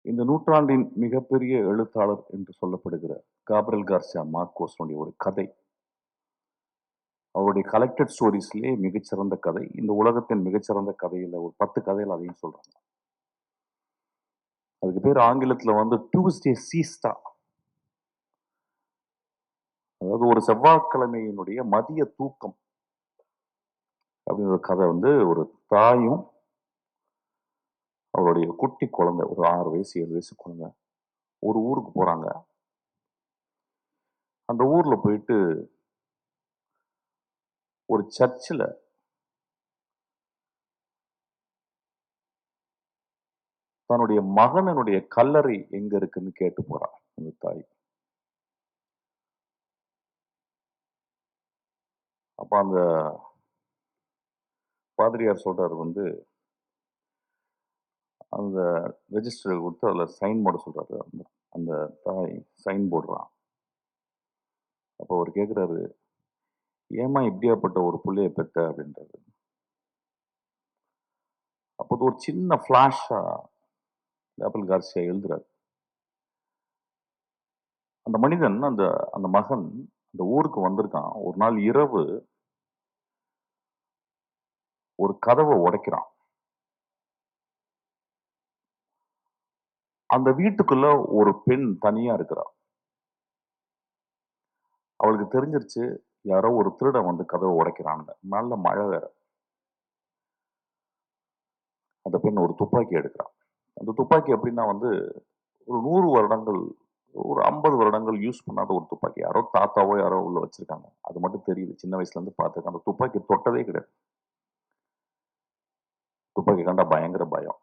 இந்த நூற்றாண்டின் மிகப்பெரிய எழுத்தாளர் என்று சொல்லப்படுகிற காப்ரியல் கார்சியா மார்கோஸனுடைய ஒரு கதை. அவருடைய கலெக்டட் ஸ்டோரீஸ்லயே மிகச்சிறந்த கதை. இந்த உலகத்தின் மிகச்சிறந்த கதையில ஒரு 10 கதைகள் அதையும் சொல்றாங்க. அதுக்கு பேர் ஆங்கிலத்துல வந்து டியூஸ்டே சீஸ்டா. அதாவது ஒரு செவ்வாய்க்கிழமையினுடைய மதிய தூக்கம் அப்படின்னு ஒரு கதை வந்து ஒரு தாயும் அவருடைய குட்டி குழந்தை ஒரு 6 வயசு 7 வயசு குழந்தை ஒரு ஊருக்கு போறாங்க. அந்த ஊர்ல போயிட்டு ஒரு சர்ச்சில் தன்னுடைய மகனுடைய கல்லறை எங்க இருக்குன்னு கேட்டு போறான் அந்த தாய். அப்ப அந்த பாதிரியார் சொல்றாரு வந்து அந்த ரெஜிஸ்டர் கொடுத்து அதில் சைன் போட சொல்றாரு. அந்த அந்த தாய் சைன் போடுறான். அப்போ அவர் கேட்குறாரு, ஏமா இப்படியாப்பட்ட ஒரு புள்ளைய பெத்த அப்படின்றாரு. அப்போ ஒரு சின்ன ஃபிளாஷா ஆப்பிள் கார்சியா எழுதுறாரு. அந்த மனிதன் அந்த அந்த மகன் அந்த ஊருக்கு வந்திருக்கான். ஒரு நாள் இரவு ஒரு கதவை உடைக்கிறான். அந்த வீட்டுக்குள்ள ஒரு பெண் தனியா இருக்கிறா. அவளுக்கு தெரிஞ்சிருச்சு யாரோ ஒரு திருடன் வந்து கதவை உடைக்கிறான்னு. நல்ல மழை வேற. அந்த பெண் ஒரு துப்பாக்கி எடுக்கிறான். அந்த துப்பாக்கி எப்படின்னா வந்து ஒரு 100 வருடங்கள் ஒரு 50 வருடங்கள் யூஸ் பண்ணாத ஒரு துப்பாக்கி. யாரோ தாத்தாவோ யாரோ உள்ள வச்சிருக்காங்க. அது மட்டும் தெரியுது. சின்ன வயசுல இருந்து பார்த்துருக்கேன். அந்த துப்பாக்கி தொட்டதே கிடையாது. துப்பாக்கி கண்டா பயங்கர பயம்.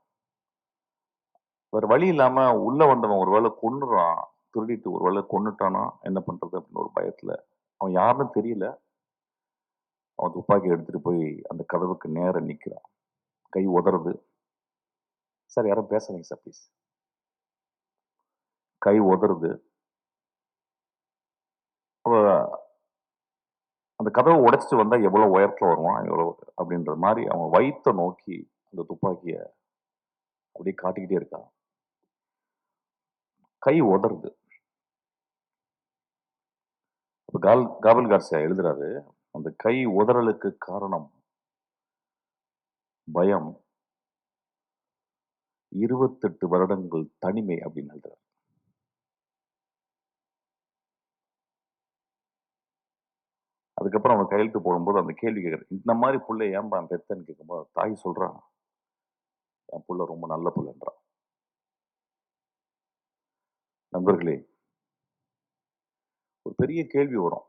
வேற வழி இல்லாம உள்ள வந்தவன் ஒருவேளை கொன்னுறான். திருடிட்டு ஒருவேளை கொன்னுட்டானா என்ன பண்றது அப்படின்னு ஒரு பயத்துல அவன் யாருன்னு தெரியல. அவன் துப்பாக்கி எடுத்துட்டு போய் அந்த கதவுக்கு நேர நிக்கிறான். கை உதறது. சார் யாரும் பேசாதீங்க சார் ப்ளீஸ். கை உதறது. அவ அந்த கதவை உடைச்சிட்டு வந்தா எவ்வளவு உயரத்துல வருவான் எவ்வளவு அப்படின்ற மாதிரி அவன் வயித்தை நோக்கி அந்த துப்பாக்கிய அப்படியே காட்டிக்கிட்டே இருக்கான். கை உதறது. அப்ப காபல் கார்சியா எழுதுறாரு, அந்த கை உதறலுக்கு காரணம் பயம், 28 வருடங்கள் தனிமை அப்படின்னு எழுதுறாரு. அதுக்கப்புறம் அவன் கையெழுத்து போடும்போது அந்த கேள்வி கேட்கறாரு, இந்த மாதிரி புள்ளை ஏன்பா பெத்தன்னு கேட்கும்போது தாய் சொல்றான், என் புள்ள ரொம்ப நல்ல புள்ளன்றான். நண்பர்களே, ஒரு பெரிய கேள்வி வரும்.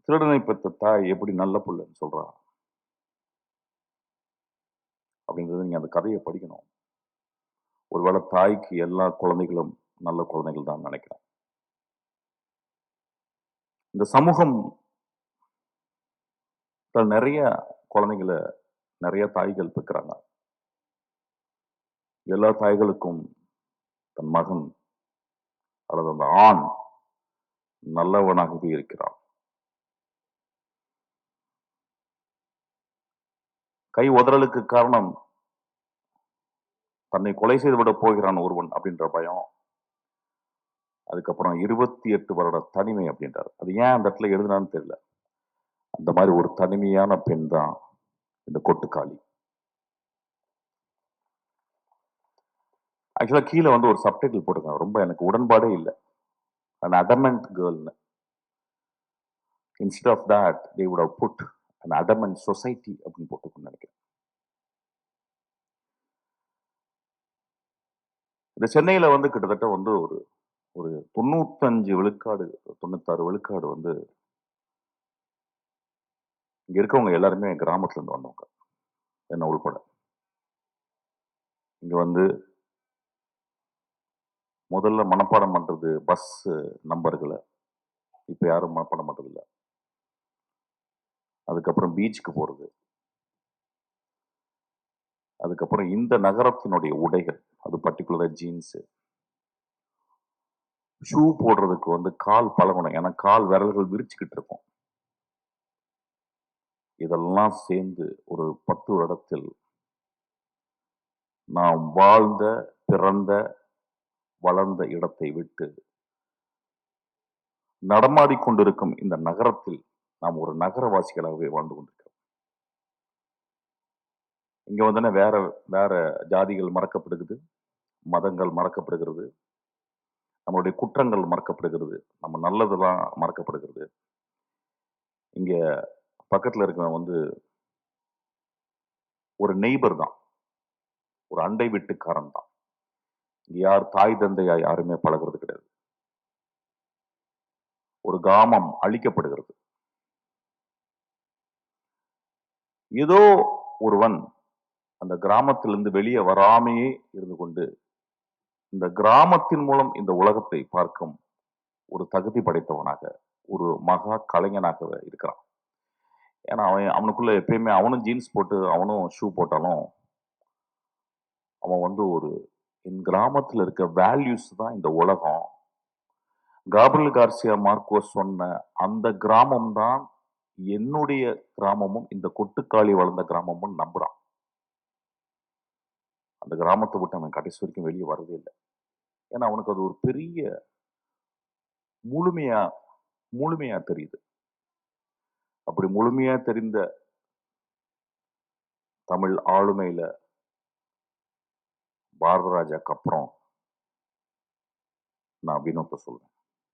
திருடனை பெற்ற தாய் எப்படி நல்ல புள்ளன்னு சொல்றா அப்படின்றது நீங்க அந்த கதையை படிக்கணும். ஒருவேளை தாய்க்கு எல்லா குழந்தைகளும் நல்ல குழந்தைகள் தான் நினைக்கிறேன். இந்த சமூகம் நிறைய குழந்தைகளை நிறைய தாய்கள் பெற்கிறாங்க. எல்லா தாய்களுக்கும் தன் மகன் அல்லது அந்த ஆண் நல்லவனாகவே இருக்கிறான். கை உதறலுக்கு காரணம் தன்னை கொலை செய்து விட போகிறான் ஒருவன் அப்படின்ற பயம். அதுக்கப்புறம் 28 வருட தனிமை அப்படின்றாரு. அது ஏன் அந்த இடத்துல எழுதுனான்னு தெரியல. அந்த மாதிரி ஒரு தனிமையான பெண் தான் இந்த கொட்டுக்காளி. ஆக்சுவலா கீழே வந்து ஒரு சப்டைட்டில் போட்டிருக்காங்க. ரொம்ப எனக்கு உடன்பாடே இல்லை. an adamant girl. Instead of that they would have put an adamant society அப்படின்னு போட்டுக்கணும்னு நினைக்கிறேன். இந்த சென்னையில வந்து கிட்டத்தட்ட வந்து ஒரு ஒரு 95 விழுக்காடு 96 விழுக்காடு வந்து இங்க இருக்கவங்க எல்லாருமே கிராமத்துல இருந்து வந்தவங்க, என்ன உள்பட. இங்க வந்து முதல்ல மனப்பாடம் பண்றது பஸ் நம்பர்களை. இப்ப யாரும் மனப்பாடம் பண்றது இல்லை. அதுக்கப்புறம் பீச்சுக்கு போறது. அதுக்கப்புறம் இந்த நகரத்தினுடைய உடைகள், அது பர்டிகுலரா ஜீன்ஸ். ஷூ போடுறதுக்கு வந்து கால் பழகணும். ஏன்னா கால் விரல்கள் விரிச்சுக்கிட்டு இருக்கும். இதெல்லாம் சேர்ந்து ஒரு 10 வருடத்தில் நாம் வாழ்ந்த பிறந்த வளர்ந்த இடத்தை விட்டு நடமாடிக் கொண்டிருக்கும் இந்த நகரத்தில் நாம் ஒரு நகரவாசிகளாகவே வாழ்ந்து கொண்டிருக்கிறோம். இங்க வந்தோடனே வேற வேற ஜாதிகள் மறக்கப்படுகிறது, மதங்கள் மறக்கப்படுகிறது, நம்மளுடைய குற்றங்கள் மறக்கப்படுகிறது, நம்ம நல்லதெல்லாம் மறக்கப்படுகிறது. இங்க பக்கத்துல இருக்கிறவன் வந்து ஒரு நெய்பர் தான், ஒரு அண்டை வீட்டுக்காரன் தான். இங்க யார் தாய் தந்தையா யாருமே பழகுறது கிடையாது. ஒரு கிராமம் அழிக்கப்படுகிறது. ஏதோ ஒருவன் அந்த கிராமத்திலிருந்து வெளியே வராமையே இருந்து கொண்டு இந்த கிராமத்தின் மூலம் இந்த உலகத்தை பார்க்கும் ஒரு தகுதி படைத்தவனாக, ஒரு மகா கலைஞனாக இருக்கிறான். ஏன்னா அவனுக்குள்ள எப்பயுமே அவனும் ஜீன்ஸ் போட்டு அவனும் ஷூ போட்டாலும் அவன் வந்து ஒரு என் கிராமத்தில் இருக்க வேல்யூஸ் தான் இந்த உலகம். காப்ரியல் கார்சியா மார்க்கோஸ் சொன்ன அந்த கிராமம் தான் என்னுடைய கிராமமும், இந்த கொட்டுக்காளி வளர்ந்த கிராமமும் நம்புறான். அந்த கிராமத்தை விட்டு அவன் கடைசி வரைக்கும் வெளியே வரவே இல்லை. ஏன்னா அவனுக்கு அது ஒரு பெரிய முழுமையா முழுமையா தெரியுது. அப்படி முழுமையா தெரிந்த தமிழ் ஆளுமையில பாரத ராஜாக்கு அப்புறம் நான் வினோத்தை சொல்றேன்.